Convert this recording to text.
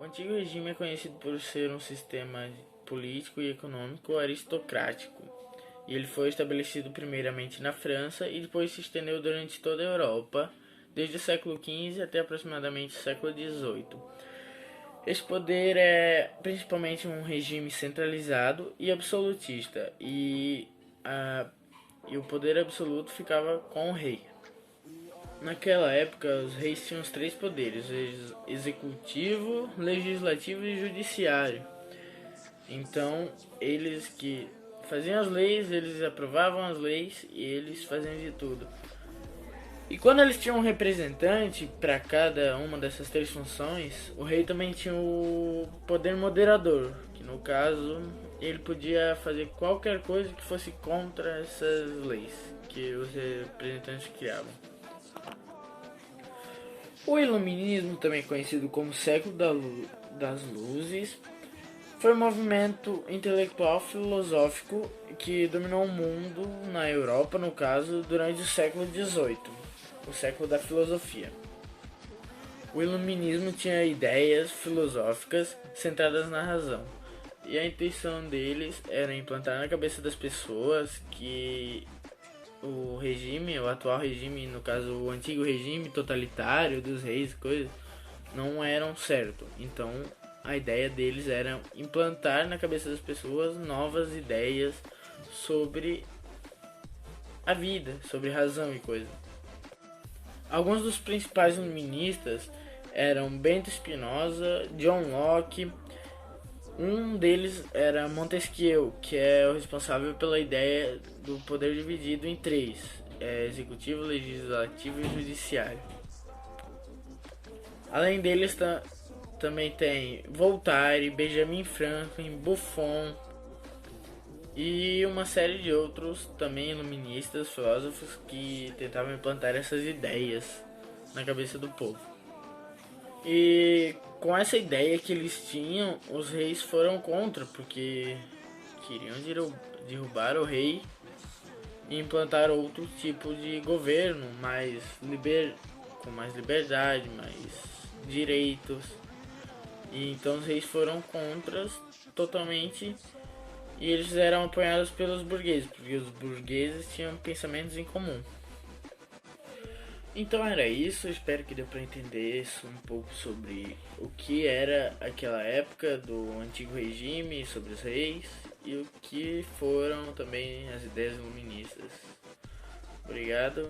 O antigo regime é conhecido por ser um sistema político e econômico aristocrático, e ele foi estabelecido primeiramente na França e depois se estendeu durante toda a Europa, desde o século XV até aproximadamente o século XVIII. Esse poder é principalmente um regime centralizado e absolutista, e o poder absoluto ficava com o rei. Naquela época, os reis tinham os três poderes: executivo, legislativo e judiciário. Então, eles que faziam as leis, eles aprovavam as leis e eles faziam de tudo. E quando eles tinham um representante para cada uma dessas três funções, o rei também tinha o poder moderador, que no caso ele podia fazer qualquer coisa que fosse contra essas leis que os representantes criavam. O Iluminismo, também conhecido como Século das Luzes, foi um movimento intelectual filosófico que dominou o mundo, na Europa no caso, durante o século XVIII, o século da filosofia. O Iluminismo tinha ideias filosóficas centradas na razão, e a intenção deles era implantar na cabeça das pessoas que o atual regime, no caso o antigo regime totalitário dos reis, coisas, não eram certo. Então a ideia deles era implantar na cabeça das pessoas novas ideias sobre a vida, sobre razão e coisa. Alguns dos principais iluministas eram Bento Spinoza, John Locke. Um deles era Montesquieu, que é o responsável pela ideia do poder dividido em três: executivo, legislativo e judiciário. Além deles também tem Voltaire, Benjamin Franklin, Buffon e uma série de outros também iluministas, filósofos que tentavam implantar essas ideias na cabeça do povo. E com essa ideia que eles tinham, os reis foram contra, porque queriam derrubar o rei e implantar outro tipo de governo, com mais liberdade, mais direitos. E então os reis foram contra totalmente, e eles eram apoiados pelos burgueses, porque os burgueses tinham pensamentos em comum. Então era isso, espero que deu para entender um pouco sobre o que era aquela época do antigo regime, sobre os reis e o que foram também as ideias iluministas. Obrigado.